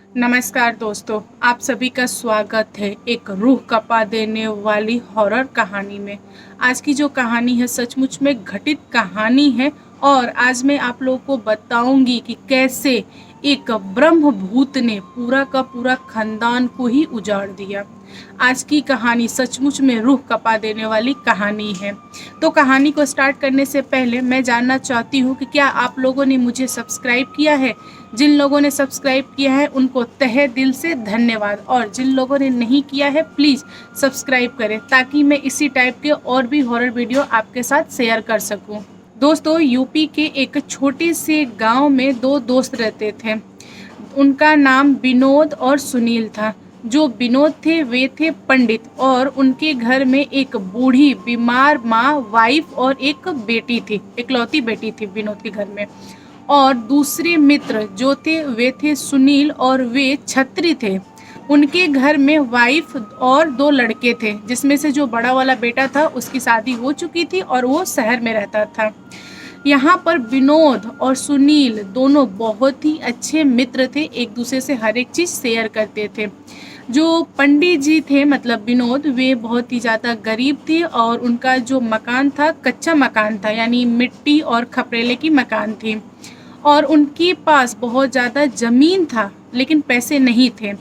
नमस्कार दोस्तों, आप सभी का स्वागत है एक रूह कपा देने वाली हॉरर कहानी में। आज की जो कहानी है सचमुच में घटित कहानी है और आज मैं आप लोगों को बताऊंगी कि कैसे एक ब्रह्म भूत ने पूरा का पूरा खानदान को ही उजाड़ दिया। आज की कहानी सचमुच में रूह कपा देने वाली कहानी है। तो कहानी को स्टार्ट करने से पहले मैं जानना चाहती हूँ कि क्या आप लोगों ने मुझे सब्सक्राइब किया है। जिन लोगों ने सब्सक्राइब किया है उनको तहे दिल से धन्यवाद, और जिन लोगों ने नहीं किया है प्लीज़ सब्सक्राइब करें ताकि मैं इसी टाइप के और भी हॉरर वीडियो आपके साथ शेयर कर सकूं। दोस्तों, यूपी के एक छोटे से गांव में दो दोस्त रहते थे। उनका नाम विनोद और सुनील था। जो विनोद थे वे थे पंडित और उनके घर में एक बूढ़ी बीमार माँ, वाइफ और एक बेटी थी, इकलौती बेटी थी विनोद के घर में। और दूसरे मित्र जो थे वे थे सुनील और वे छत्री थे। उनके घर में वाइफ और दो लड़के थे, जिसमें से जो बड़ा वाला बेटा था उसकी शादी हो चुकी थी और वो शहर में रहता था। यहाँ पर विनोद और सुनील दोनों बहुत ही अच्छे मित्र थे, एक दूसरे से हर एक चीज़ शेयर करते थे। जो पंडित जी थे मतलब विनोद, वे बहुत ही ज़्यादा गरीब थे और उनका जो मकान था कच्चा मकान था, यानी मिट्टी और खपरेले की मकान थी। और उनके पास बहुत ज़्यादा ज़मीन था लेकिन पैसे नहीं थे।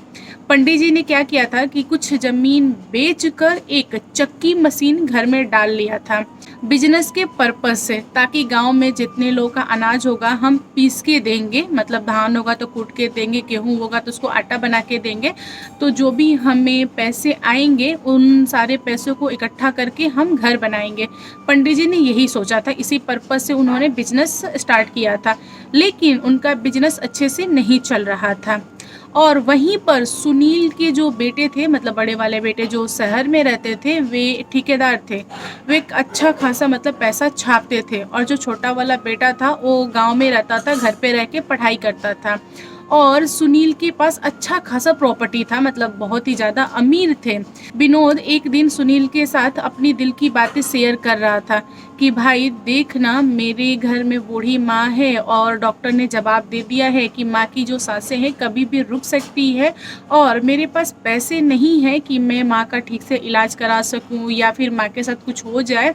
पंडित जी ने क्या किया था कि कुछ ज़मीन बेचकर एक चक्की मशीन घर में डाल लिया था बिजनेस के पर्पस से, ताकि गांव में जितने लोगों का अनाज होगा हम पीस के देंगे, मतलब धान होगा तो कूट के देंगे, गेहूं होगा तो उसको आटा बना के देंगे। तो जो भी हमें पैसे आएंगे उन सारे पैसों को इकट्ठा करके हम घर बनाएंगे। पंडित जी ने यही सोचा था, इसी पर्पस से उन्होंने बिजनेस स्टार्ट किया था। लेकिन उनका बिजनेस अच्छे से नहीं चल रहा था। और वहीं पर सुनील के जो बेटे थे, मतलब बड़े वाले बेटे जो शहर में रहते थे, वे ठेकेदार थे। वे एक अच्छा खासा मतलब पैसा छापते थे। और जो छोटा वाला बेटा था वो गांव में रहता था, घर पे रह के पढ़ाई करता था। और सुनील के पास अच्छा खासा प्रॉपर्टी था, मतलब बहुत ही ज़्यादा अमीर थे। विनोद एक दिन सुनील के साथ अपनी दिल की बातें शेयर कर रहा था कि भाई देखना, मेरे घर में बूढ़ी माँ है और डॉक्टर ने जवाब दे दिया है कि माँ की जो सांसें हैं कभी भी रुक सकती है, और मेरे पास पैसे नहीं है कि मैं माँ का ठीक से इलाज करा सकूँ या फिर माँ के साथ कुछ हो जाए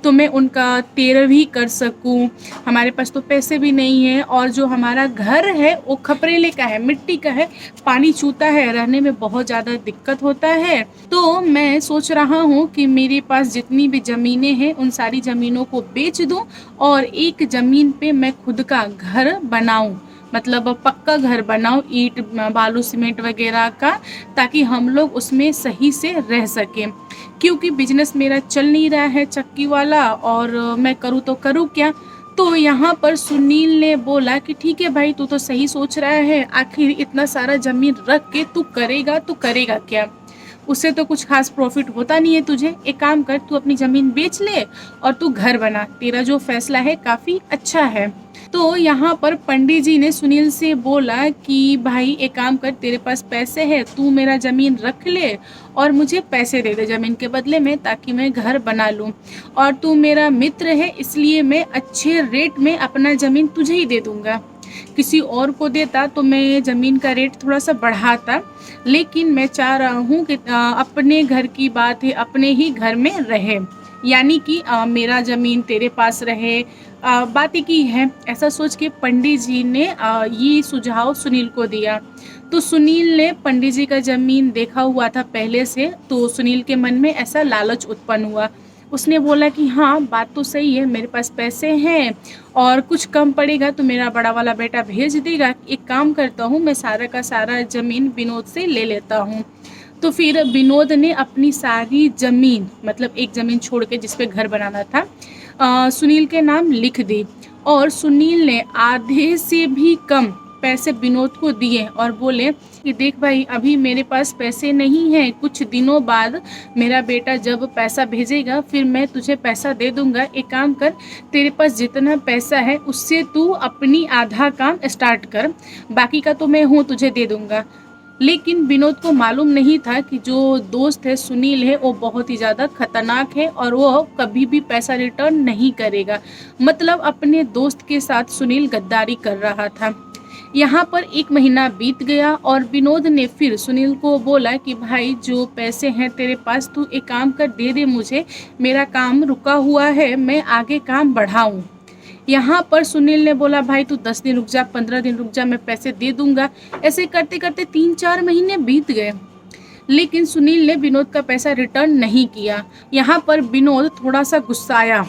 तो मैं उनका तेरहवीं कर सकूं। हमारे पास तो पैसे भी नहीं है और जो हमारा घर है वो खपरेले का है, मिट्टी का है, पानी चूता है, रहने में बहुत ज़्यादा दिक्कत होता है। तो मैं सोच रहा हूँ कि मेरे पास जितनी भी ज़मीनें हैं उन सारी ज़मीनों को बेच दूँ और एक ज़मीन पे मैं खुद का घर बनाऊँ, मतलब पक्का घर बनाऊँ, ईंट बालू सीमेंट वगैरह का, ताकि हम लोग उसमें सही से रह सकें। क्योंकि बिजनेस मेरा चल नहीं रहा है चक्की वाला, और मैं करूँ तो करूँ क्या। तो यहाँ पर सुनील ने बोला कि ठीक है भाई, तू तो सही सोच रहा है, आखिर इतना सारा ज़मीन रख के तू करेगा क्या। उससे तो कुछ खास प्रॉफिट होता नहीं है तुझे। एक काम कर, तू अपनी ज़मीन बेच ले और तू घर बना, तेरा जो फैसला है काफ़ी अच्छा है। तो यहाँ पर पंडित जी ने सुनील से बोला कि भाई एक काम कर, तेरे पास पैसे है, तू मेरा ज़मीन रख ले और मुझे पैसे दे दे ज़मीन के बदले में, ताकि मैं घर बना लूँ। और तू मेरा मित्र है इसलिए मैं अच्छे रेट में अपना ज़मीन तुझे ही दे दूँगा। किसी और को देता तो मैं ज़मीन का रेट थोड़ा सा बढ़ाता, लेकिन मैं चाह रहा हूँ कि अपने घर की बात है, अपने ही घर में रहे, यानी कि मेरा ज़मीन तेरे पास रहे, बात एक ही है। ऐसा सोच के पंडित जी ने ये सुझाव सुनील को दिया। तो सुनील ने पंडित जी का ज़मीन देखा हुआ था पहले से, तो सुनील के मन में ऐसा लालच उत्पन्न हुआ। उसने बोला कि हाँ, बात तो सही है, मेरे पास पैसे हैं और कुछ कम पड़ेगा तो मेरा बड़ा वाला बेटा भेज देगा। एक काम करता हूँ, मैं सारा का सारा ज़मीन विनोद से ले लेता हूँ। तो फिर विनोद ने अपनी सारी ज़मीन, मतलब एक ज़मीन छोड़ के जिस पे घर बनाना था, सुनील के नाम लिख दी। और सुनील ने आधे से भी कम पैसे विनोद को दिए और बोले कि देख भाई, अभी मेरे पास पैसे नहीं हैं, कुछ दिनों बाद मेरा बेटा जब पैसा भेजेगा फिर मैं तुझे पैसा दे दूंगा। एक काम कर, तेरे पास जितना पैसा है उससे तू अपनी आधा काम स्टार्ट कर, बाकी का तो मैं हूँ तुझे दे दूंगा। लेकिन विनोद को मालूम नहीं था कि जो दोस्त है सुनील है वो बहुत ही ज़्यादा खतरनाक है और वो कभी भी पैसा रिटर्न नहीं करेगा। मतलब अपने दोस्त के साथ सुनील गद्दारी कर रहा था। यहाँ पर 1 महीना बीत गया और विनोद ने फिर सुनील को बोला कि भाई जो पैसे हैं तेरे पास, तू एक काम कर, दे दे मुझे, मेरा काम रुका हुआ है, मैं आगे काम बढ़ाऊँ। यहाँ पर सुनील ने बोला भाई तू 10 दिन रुक जा, 15 दिन रुक जा, मैं पैसे दे दूंगा। ऐसे करते करते 3-4 महीने बीत गए, लेकिन सुनील ने विनोद का पैसा रिटर्न नहीं किया। यहाँ पर विनोद थोड़ा सा गुस्साया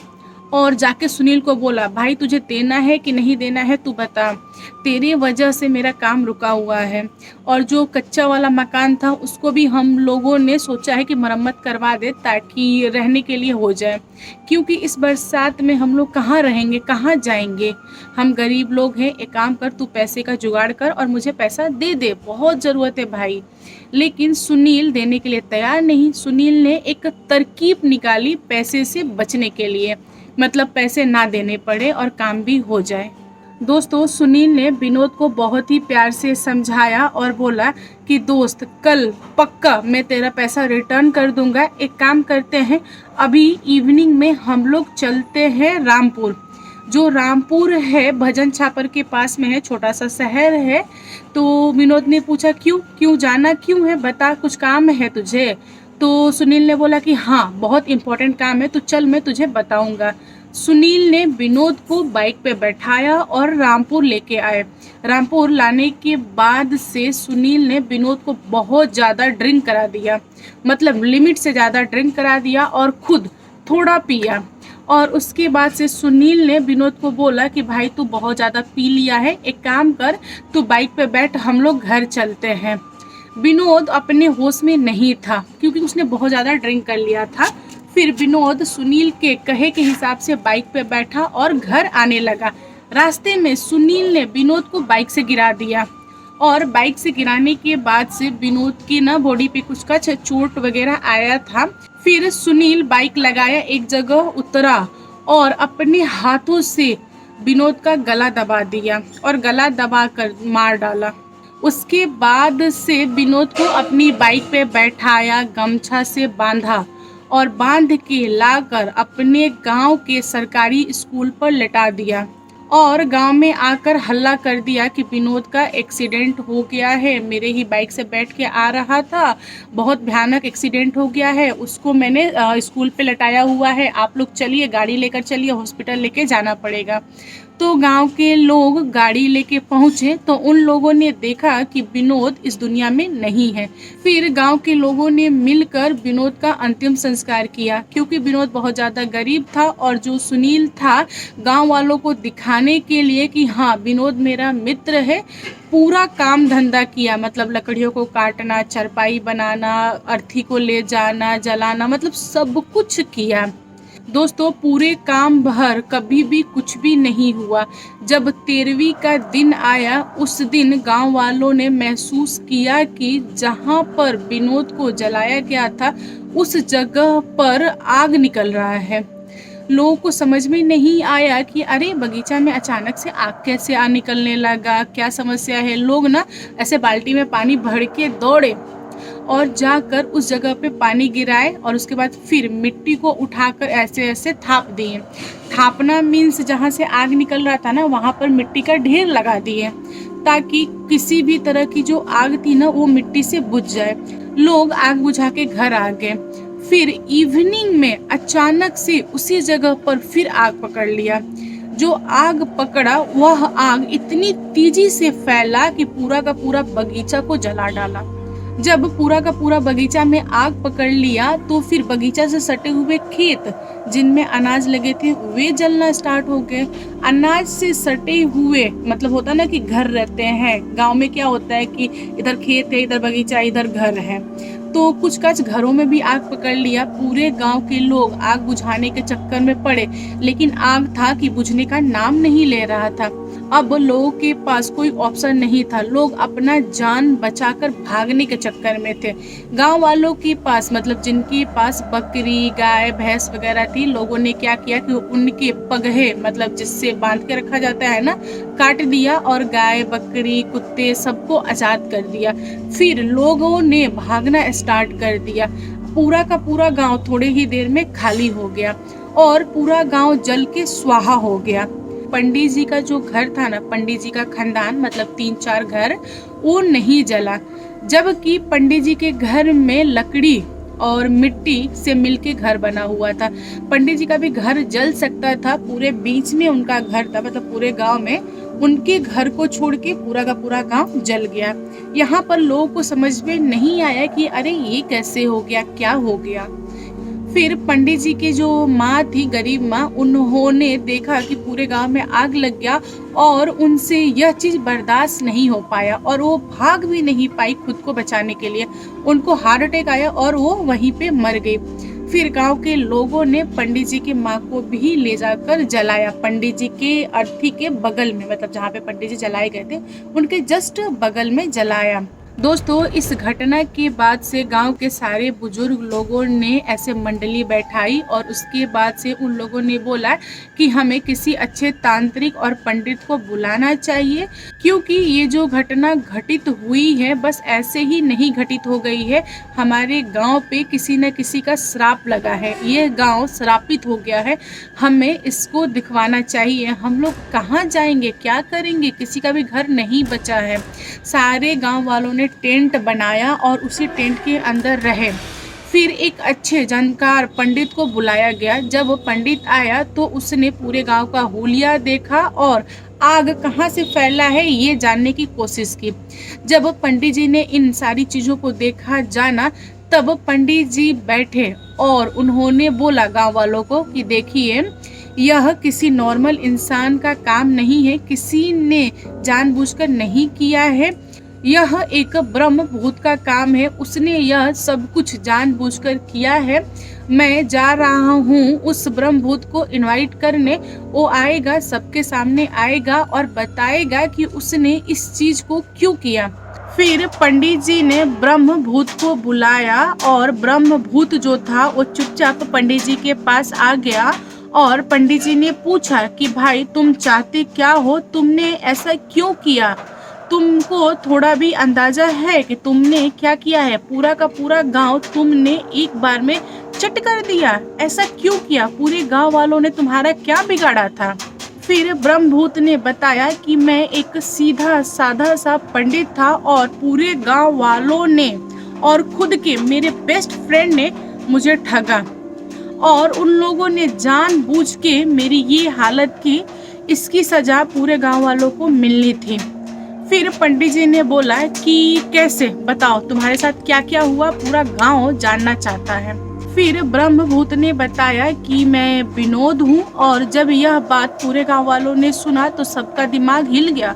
और जाके सुनील को बोला भाई तुझे देना है कि नहीं देना है, तू बता, तेरे वजह से मेरा काम रुका हुआ है और जो कच्चा वाला मकान था उसको भी हम लोगों ने सोचा है कि मरम्मत करवा दे ताकि रहने के लिए हो जाए, क्योंकि इस बरसात में हम लोग कहाँ रहेंगे, कहाँ जाएंगे, हम गरीब लोग हैं। एक काम कर, तू पैसे का जुगाड़ कर और मुझे पैसा दे दे, बहुत ज़रूरत है भाई। लेकिन सुनील देने के लिए तैयार नहीं। सुनील ने एक तरकीब निकाली पैसे से बचने के लिए, मतलब पैसे ना देने पड़े और काम भी हो जाए। दोस्तों, सुनील ने विनोद को बहुत ही प्यार से समझाया और बोला कि दोस्त कल पक्का मैं तेरा पैसा रिटर्न कर दूंगा। एक काम करते हैं, अभी इवनिंग में हम लोग चलते हैं रामपुर। जो रामपुर है भजन छापर के पास में है, छोटा सा शहर है। तो विनोद ने पूछा क्यों क्यों जाना क्यों है, बता, कुछ काम है तुझे? तो सुनील ने बोला कि हाँ बहुत इम्पोर्टेंट काम है, तो चल मैं तुझे बताऊंगा। सुनील ने विनोद को बाइक पे बैठाया और रामपुर लेके आए। रामपुर लाने के बाद से सुनील ने विनोद को बहुत ज़्यादा ड्रिंक करा दिया, मतलब लिमिट से ज़्यादा ड्रिंक करा दिया और खुद थोड़ा पिया। और उसके बाद से सुनील ने विनोद को बोला कि भाई तू बहुत ज़्यादा पी लिया है, एक काम कर, तू बाइक पे बैठ, हम लोग घर चलते हैं। विनोद अपने होश में नहीं था क्योंकि उसने बहुत ज़्यादा ड्रिंक कर लिया था। फिर विनोद सुनील के कहे के हिसाब से बाइक पे बैठा और घर आने लगा। रास्ते में सुनील ने विनोद को बाइक से गिरा दिया और बाइक से गिराने के बाद से विनोद की ना बॉडी पे कुछ चोट वगैरह आया था। फिर सुनील बाइक लगाया, एक जगह उतरा और अपने हाथों से विनोद का गला दबा दिया और गला दबा कर मार डाला। उसके बाद से विनोद को अपनी बाइक पे बैठाया, गमछा से बांधा और बांध के लाकर अपने गांव के सरकारी स्कूल पर लेटा दिया और गांव में आकर हल्ला कर दिया कि विनोद का एक्सीडेंट हो गया है, मेरे ही बाइक से बैठ के आ रहा था, बहुत भयानक एक्सीडेंट हो गया है, उसको मैंने स्कूल पे लटाया हुआ है, आप लोग चलिए, गाड़ी लेकर चलिए, हॉस्पिटल लेके जाना पड़ेगा। तो गांव के लोग गाड़ी लेके पहुंचे तो उन लोगों ने देखा कि विनोद इस दुनिया में नहीं है। फिर गांव के लोगों ने मिलकर विनोद का अंतिम संस्कार किया, क्योंकि विनोद बहुत ज़्यादा गरीब था और जो सुनील था गांव वालों को दिखाने के लिए कि हाँ विनोद मेरा मित्र है, पूरा काम धंधा किया, मतलब लकड़ियों को काटना, चारपाई बनाना, अर्थी को ले जाना, जलाना, मतलब सब कुछ किया। दोस्तों, पूरे काम भर कभी भी कुछ भी नहीं हुआ। जब 13वीं का दिन आया, उस दिन गांव वालों ने महसूस किया कि जहां पर विनोद को जलाया गया था उस जगह पर आग निकल रहा है। लोगों को समझ में नहीं आया कि अरे बगीचा में अचानक से आग कैसे निकलने लगा, क्या समस्या है। लोग ना ऐसे बाल्टी में पानी भर के दौड़े और जाकर उस जगह पे पानी गिराए और उसके बाद फिर मिट्टी को उठाकर ऐसे ऐसे थाप दिए। थापना मीन्स जहाँ से आग निकल रहा था ना वहाँ पर मिट्टी का ढेर लगा दिए ताकि किसी भी तरह की जो आग थी ना वो मिट्टी से बुझ जाए। लोग आग बुझा के घर आ गए। फिर इवनिंग में अचानक से उसी जगह पर फिर आग पकड़ लिया। जो आग पकड़ा वह आग इतनी तेजी से फैला कि पूरा का पूरा बगीचा को जला डाला। जब पूरा का पूरा बगीचा में आग पकड़ लिया तो फिर बगीचा से सटे हुए खेत जिनमें अनाज लगे थे वे जलना स्टार्ट हो गए। अनाज से सटे हुए, मतलब होता ना कि घर रहते हैं, गांव में क्या होता है कि इधर खेत है, इधर बगीचा, इधर घर है, तो कुछ घरों में भी आग पकड़ लिया। पूरे गांव के लोग आग बुझाने के चक्कर में पड़े, लेकिन आग था कि बुझने का नाम नहीं ले रहा था। अब लोगों के पास कोई ऑप्शन नहीं था, लोग अपना जान बचाकर भागने के चक्कर में थे। गांव वालों के पास, मतलब जिनके पास बकरी, गाय, भैंस वगैरह थी, लोगों ने क्या किया कि उनके पगहे, मतलब जिससे बांध के रखा जाता है ना, काट दिया और गाय, बकरी, कुत्ते सबको आजाद कर दिया। फिर लोगों ने भागना स्टार्ट कर दिया। पूरा का पूरा गांव थोड़े ही देर में खाली हो गया और पूरा गांव जल के स्वाहा हो गया। पंडित जी का जो घर था ना, पंडित जी का खानदान मतलब 3-4 घर, वो नहीं जला, जबकि पंडित जी के घर में लकड़ी और मिट्टी से मिलके घर बना हुआ था। पंडित जी का भी घर जल सकता था, पूरे बीच में उनका घर था, मतलब पूरे गांव में उनके घर को छोड़ के पूरा का पूरा गांव जल गया। यहाँ पर लोगों को समझ में नहीं आया कि अरे ये कैसे हो गया, क्या हो गया। फिर पंडित जी की जो माँ थी, गरीब माँ, उन्होंने देखा कि पूरे गांव में आग लग गया और उनसे यह चीज बर्दाश्त नहीं हो पाया और वो भाग भी नहीं पाई खुद को बचाने के लिए। उनको हार्ट अटैक आया और वो वहीं पे मर गई। फिर गांव के लोगों ने पंडित जी की माँ को भी ले जाकर जलाया, पंडित जी के अर्थी के बगल में, मतलब जहाँ पे पंडित जी जलाए गए थे उनके जस्ट बगल में जलाया। दोस्तों, इस घटना के बाद से गांव के सारे बुजुर्ग लोगों ने ऐसे मंडली बैठाई और उसके बाद से उन लोगों ने बोला कि हमें किसी अच्छे तांत्रिक और पंडित को बुलाना चाहिए, क्योंकि ये जो घटना घटित हुई है बस ऐसे ही नहीं घटित हो गई है। हमारे गांव पे किसी न किसी का श्राप लगा है, ये गांव श्रापित हो गया है, हमें इसको दिखवाना चाहिए। हम लोग कहाँ जाएंगे, क्या करेंगे, किसी का भी घर नहीं बचा है। सारे गांव वालों ने टेंट बनाया और उसी टेंट के अंदर रहे। फिर एक अच्छे जानकार पंडित को बुलाया गया। जब वो पंडित आया तो उसने पूरे गांव का हुलिया देखा और आग कहाँ से फैला है ये जानने की कोशिश की। जब पंडित जी ने इन सारी चीज़ों को देखा, जाना, तब पंडित जी बैठे और उन्होंने बोला गांव वालों को कि देखिए, यह किसी नॉर्मल इंसान का काम नहीं है, किसी ने जानबूझकर नहीं किया है, यह एक ब्रह्म भूत का काम है, उसने यह सब कुछ जानबूझकर किया है। मैं जा रहा हूँ उस ब्रह्म भूत को इनवाइट करने, वो आएगा, सबके सामने आएगा और बताएगा कि उसने इस चीज को क्यों किया। फिर पंडित जी ने ब्रह्म भूत को बुलाया और ब्रह्म भूत जो था वो चुपचाप पंडित जी के पास आ गया और पंडित जी ने पूछा कि भाई तुम चाहते क्या हो, तुमने ऐसा क्यों किया, तुमको थोड़ा भी अंदाजा है कि तुमने क्या किया है, पूरा का पूरा गांव तुमने एक बार में चट कर दिया, ऐसा क्यों किया, पूरे गांव वालों ने तुम्हारा क्या बिगाड़ा था। फिर ब्रह्मभूत ने बताया कि मैं एक सीधा साधा सा पंडित था और पूरे गांव वालों ने और खुद के मेरे बेस्ट फ्रेंड ने मुझे ठगा और उन लोगों ने जानबूझ के मेरी ये हालत की, इसकी सजा पूरे गांव वालों को मिलनी थी। फिर पंडित जी ने बोला कि कैसे, बताओ तुम्हारे साथ क्या क्या हुआ, पूरा गांव जानना चाहता है। फिर ब्रह्मभूत ने बताया कि मैं विनोद हूँ और जब यह बात पूरे गांव वालों ने सुना तो सबका दिमाग हिल गया।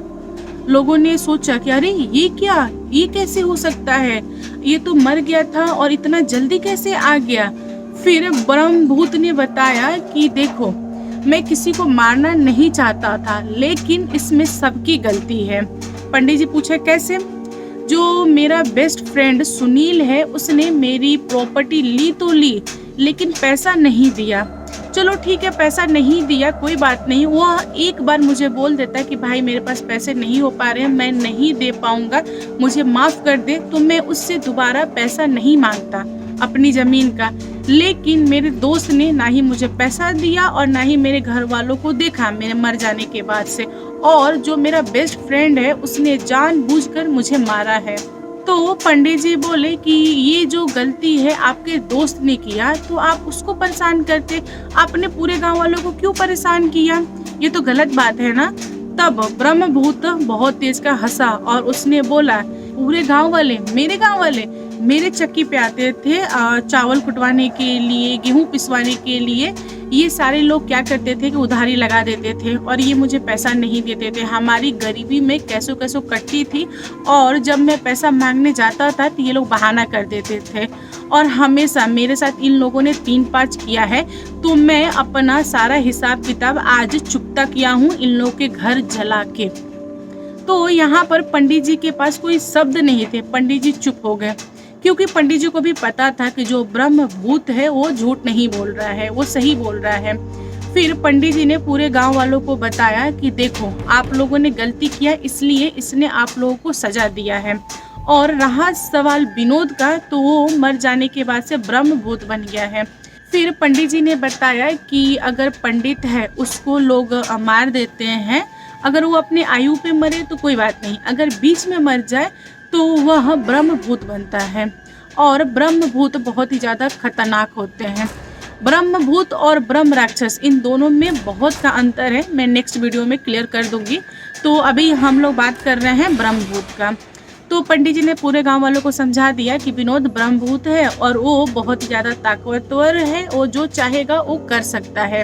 लोगों ने सोचा कि अरे ये क्या, ये कैसे हो सकता है, ये तो मर गया था और इतना जल्दी कैसे आ गया। फिर ब्रह्मभूत ने बताया कि देखो, मैं किसी को मारना नहीं चाहता था, लेकिन इसमें सबकी गलती है। पंडित जी पूछे कैसे। जो मेरा बेस्ट फ्रेंड सुनील है उसने मेरी प्रॉपर्टी ली तो ली, लेकिन पैसा नहीं दिया। चलो ठीक है, पैसा नहीं दिया कोई बात नहीं, वो एक बार मुझे बोल देता कि भाई मेरे पास पैसे नहीं हो पा रहे हैं, मैं नहीं दे पाऊंगा, मुझे माफ कर दे, तो मैं उससे दोबारा पैसा नहीं मांगता अपनी जमीन का। लेकिन मेरे दोस्त ने ना ही मुझे पैसा दिया और ना ही मेरे घर वालों को देखा मेरे मर जाने के बाद से, और जो मेरा बेस्ट फ्रेंड है उसने जानबूझकर मुझे मारा है। तो पंडित जी बोले कि ये जो गलती है आपके दोस्त ने किया तो आप उसको परेशान करते, आपने पूरे गांव वालों को क्यों परेशान किया, ये तो गलत बात है ना। तब ब्रह्मभूत बहुत तेज का हंसा और उसने बोला, पूरे गांव वाले, मेरे गांव वाले मेरे चक्की पे आते थे चावल कुटवाने के लिए, गेहूं पिसवाने के लिए, ये सारे लोग क्या करते थे कि उधारी लगा देते थे और ये मुझे पैसा नहीं देते थे। हमारी गरीबी में कैसो कैसो कटती थी और जब मैं पैसा मांगने जाता था तो ये लोग बहाना कर देते थे और हमेशा मेरे साथ इन लोगों ने 3-5 किया है, तो मैं अपना सारा हिसाब किताब आज चुकता किया हूँ इन लोगों के घर जला के। तो यहाँ पर पंडित जी के पास कोई शब्द नहीं थे, पंडित जी चुप हो गए, क्योंकि पंडित जी को भी पता था कि जो ब्रह्म भूत है वो झूठ नहीं बोल रहा है, वो सही बोल रहा है। फिर पंडित जी ने पूरे गांव वालों को बताया कि देखो, आप लोगों ने गलती किया इसलिए इसने आप लोगों को सजा दिया है, और रहा सवाल विनोद का, तो वो मर जाने के बाद से ब्रह्म भूत बन गया है। फिर पंडित जी ने बताया कि अगर पंडित है उसको लोग मार देते हैं, अगर वो अपने आयु पे मरे तो कोई बात नहीं, अगर बीच में मर जाए तो वह ब्रह्मभूत बनता है। और ब्रह्मभूत बहुत ही ज़्यादा खतरनाक होते हैं। ब्रह्मभूत और ब्रह्म राक्षस इन दोनों में बहुत का अंतर है, मैं नेक्स्ट वीडियो में क्लियर कर दूंगी। तो अभी हम लोग बात कर रहे हैं ब्रह्मभूत का। तो पंडित जी ने पूरे गांव वालों को समझा दिया कि विनोद ब्रह्मभूत है और वो बहुत ही ज़्यादा ताकतवर है, वो जो चाहेगा वो कर सकता है।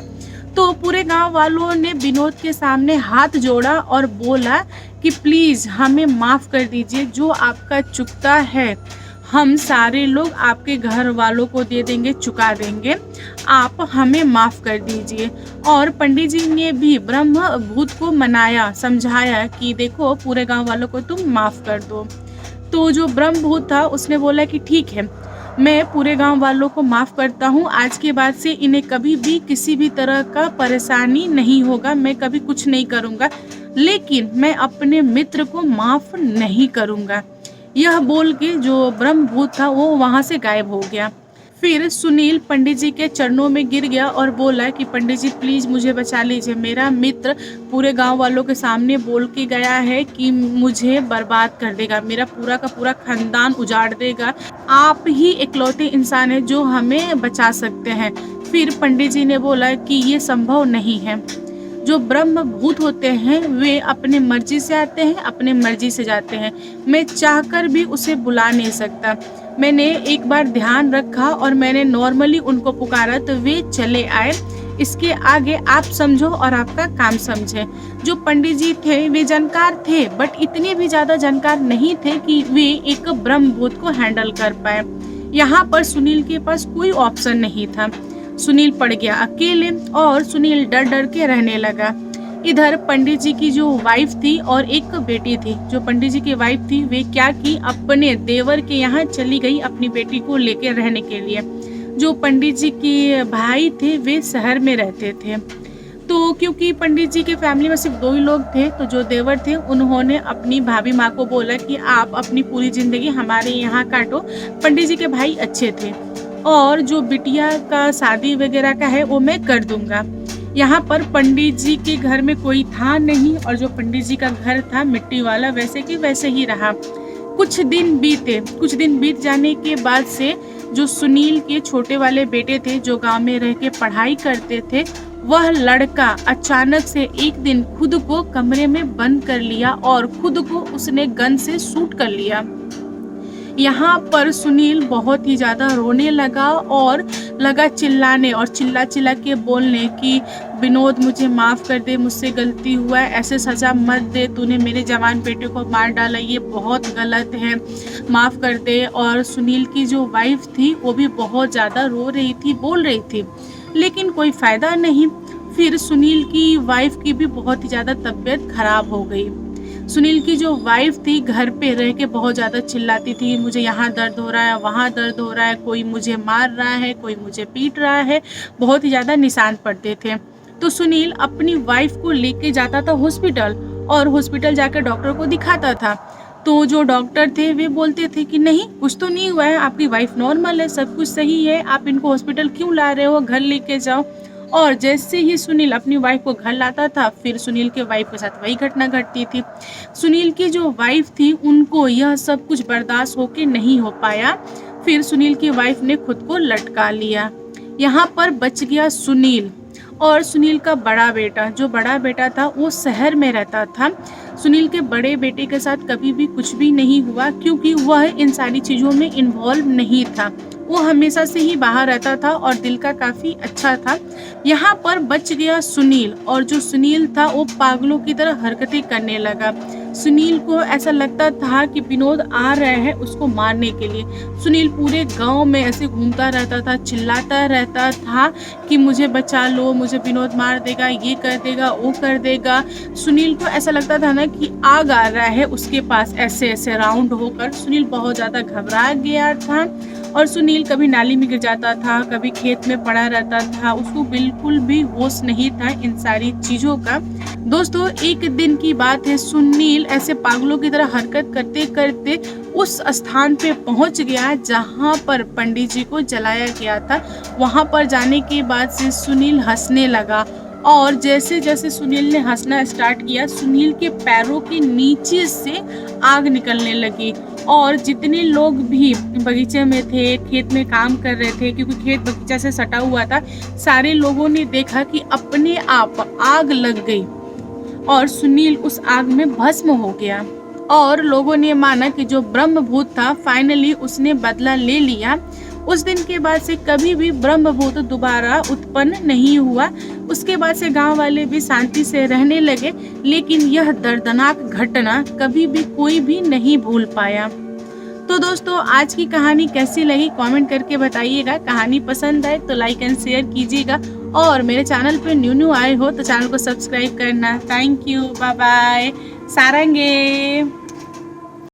तो पूरे गांव वालों ने विनोद के सामने हाथ जोड़ा और बोला कि प्लीज़ हमें माफ़ कर दीजिए, जो आपका चुकता है हम सारे लोग आपके घर वालों को दे देंगे, चुका देंगे, आप हमें माफ़ कर दीजिए। और पंडित जी ने भी ब्रह्म भूत को मनाया, समझाया कि देखो पूरे गांव वालों को तुम माफ़ कर दो। तो जो ब्रह्म भूत था उसने बोला कि ठीक है, मैं पूरे गांव वालों को माफ़ करता हूँ, आज के बाद से इन्हें कभी भी किसी भी तरह का परेशानी नहीं होगा, मैं कभी कुछ नहीं करूँगा, लेकिन मैं अपने मित्र को माफ़ नहीं करूँगा। यह बोल के जो ब्रह्मभूत था वो वहाँ से गायब हो गया। फिर सुनील पंडित जी के चरणों में गिर गया और बोला कि पंडित जी प्लीज़ मुझे बचा लीजिए, मेरा मित्र पूरे गांव वालों के सामने बोल के गया है कि मुझे बर्बाद कर देगा, मेरा पूरा का पूरा खानदान उजाड़ देगा, आप ही इकलौते इंसान हैं जो हमें बचा सकते हैं। फिर पंडित जी ने बोला कि ये संभव नहीं है, जो ब्रह्म भूत होते हैं वे अपने मर्जी से आते हैं, अपने मर्जी से जाते हैं, मैं चाहकर भी उसे बुला नहीं सकता। मैंने एक बार ध्यान रखा और मैंने नॉर्मली उनको पुकारा तो वे चले आए, इसके आगे आप समझो और आपका काम समझे। जो पंडित जी थे वे जानकार थे, बट इतने भी ज़्यादा जानकार नहीं थे कि वे एक ब्रह्म भूत को हैंडल कर पाए। यहाँ पर सुनील के पास कोई ऑप्शन नहीं था, सुनील पड़ गया अकेले और सुनील डर डर के रहने लगा। इधर पंडित जी की जो वाइफ थी और एक बेटी थी, जो पंडित जी की वाइफ थी वे क्या की, अपने देवर के यहाँ चली गई अपनी बेटी को लेकर रहने के लिए। जो पंडित जी के भाई थे वे शहर में रहते थे। तो क्योंकि पंडित जी के फैमिली में सिर्फ 2 ही लोग थे, तो जो देवर थे उन्होंने अपनी भाभी माँ को बोला कि आप अपनी पूरी ज़िंदगी हमारे यहाँ काटो। पंडित जी के भाई अच्छे थे और जो बिटिया का शादी वगैरह का है वो मैं कर दूंगा। यहाँ पर पंडित जी के घर में कोई था नहीं और जो पंडित जी का घर था मिट्टी वाला, वैसे कि वैसे ही रहा। कुछ दिन बीत जाने के बाद से जो सुनील के छोटे वाले बेटे थे जो गांव में रह के पढ़ाई करते थे, वह लड़का अचानक से एक दिन खुद को कमरे में बंद कर लिया और खुद को उसने गन से शूट कर लिया। यहाँ पर सुनील बहुत ही ज़्यादा रोने लगा और लगा चिल्लाने और चिल्ला के बोलने कि विनोद मुझे माफ़ कर दे, मुझसे गलती हुआ है, ऐसे सज़ा मत दे, तूने मेरे जवान बेटे को मार डाला, ये बहुत गलत है, माफ़ कर दे। और सुनील की जो वाइफ थी वो भी बहुत ज़्यादा रो रही थी, बोल रही थी, लेकिन कोई फ़ायदा नहीं। फिर सुनील की वाइफ की भी बहुत ही ज़्यादा तबीयत खराब हो गई। सुनील की जो वाइफ थी घर पे रह के बहुत ज़्यादा चिल्लाती थी, मुझे यहाँ दर्द हो रहा है, वहाँ दर्द हो रहा है, कोई मुझे मार रहा है, कोई मुझे पीट रहा है, बहुत ही ज़्यादा निशान पड़ते थे। तो सुनील अपनी वाइफ को लेके जाता था हॉस्पिटल और हॉस्पिटल जाकर डॉक्टर को दिखाता था। तो जो डॉक्टर थे वे बोलते थे कि नहीं, कुछ तो नहीं हुआ है, आपकी वाइफ नॉर्मल है, सब कुछ सही है, आप इनको हॉस्पिटल क्यों ला रहे हो, घर लेके जाओ। और जैसे ही सुनील अपनी वाइफ को घर लाता था फिर सुनील के वाइफ के साथ वही घटना घटती थी। सुनील की जो वाइफ थी उनको यह सब कुछ बर्दाश्त होके नहीं हो पाया, फिर सुनील की वाइफ ने खुद को लटका लिया। यहाँ पर बच गया सुनील और सुनील का बड़ा बेटा। जो बड़ा बेटा था वो शहर में रहता था। सुनील के बड़े बेटे के साथ कभी भी कुछ भी नहीं हुआ क्योंकि वह इन सारी चीज़ों में इन्वॉल्व नहीं था, वो हमेशा से ही बाहर रहता था और दिल का काफ़ी अच्छा था। यहाँ पर बच गया सुनील और जो सुनील था वो पागलों की तरह हरकतें करने लगा। सुनील को ऐसा लगता था कि विनोद आ रहे हैं उसको मारने के लिए। सुनील पूरे गांव में ऐसे घूमता रहता था, चिल्लाता रहता था कि मुझे बचा लो, मुझे विनोद मार देगा, ये कर देगा, वो कर देगा। सुनील को ऐसा लगता था ना कि आग आ रहा है उसके पास, ऐसे ऐसे राउंड होकर। सुनील बहुत ज़्यादा घबरा गया था और सुनील कभी नाली में गिर जाता था, कभी खेत में पड़ा रहता था, उसको बिल्कुल भी होश नहीं था इन सारी चीज़ों का। दोस्तों एक दिन की बात है, सुनील ऐसे पागलों की तरह हरकत करते करते उस स्थान पे पहुंच गया जहां पर पंडित जी को जलाया गया था। वहां पर जाने के बाद से सुनील हंसने लगा और जैसे जैसे सुनील ने हंसना स्टार्ट किया, सुनील के पैरों के नीचे से आग निकलने लगी और जितने लोग भी बगीचे में थे, खेत में काम कर रहे थे, क्योंकि खेत बगीचा से सटा हुआ था, सारे लोगों ने देखा कि अपने आप आग लग गई और सुनील उस आग में भस्म हो गया। और लोगों ने माना कि जो ब्रह्मभूत था फाइनली उसने बदला ले लिया। उस दिन के बाद से कभी भी ब्रह्मभूत दोबारा उत्पन्न नहीं हुआ। उसके बाद से गांव वाले भी शांति से रहने लगे, लेकिन यह दर्दनाक घटना कभी भी कोई भी नहीं भूल पाया। तो दोस्तों, आज की कहानी कैसी लगी कमेंट करके बताइएगा। कहानी पसंद आए तो लाइक एंड शेयर कीजिएगा और मेरे चैनल पे न्यू आए हो तो चैनल को सब्सक्राइब करना। Thank you, bye bye, सारंगे।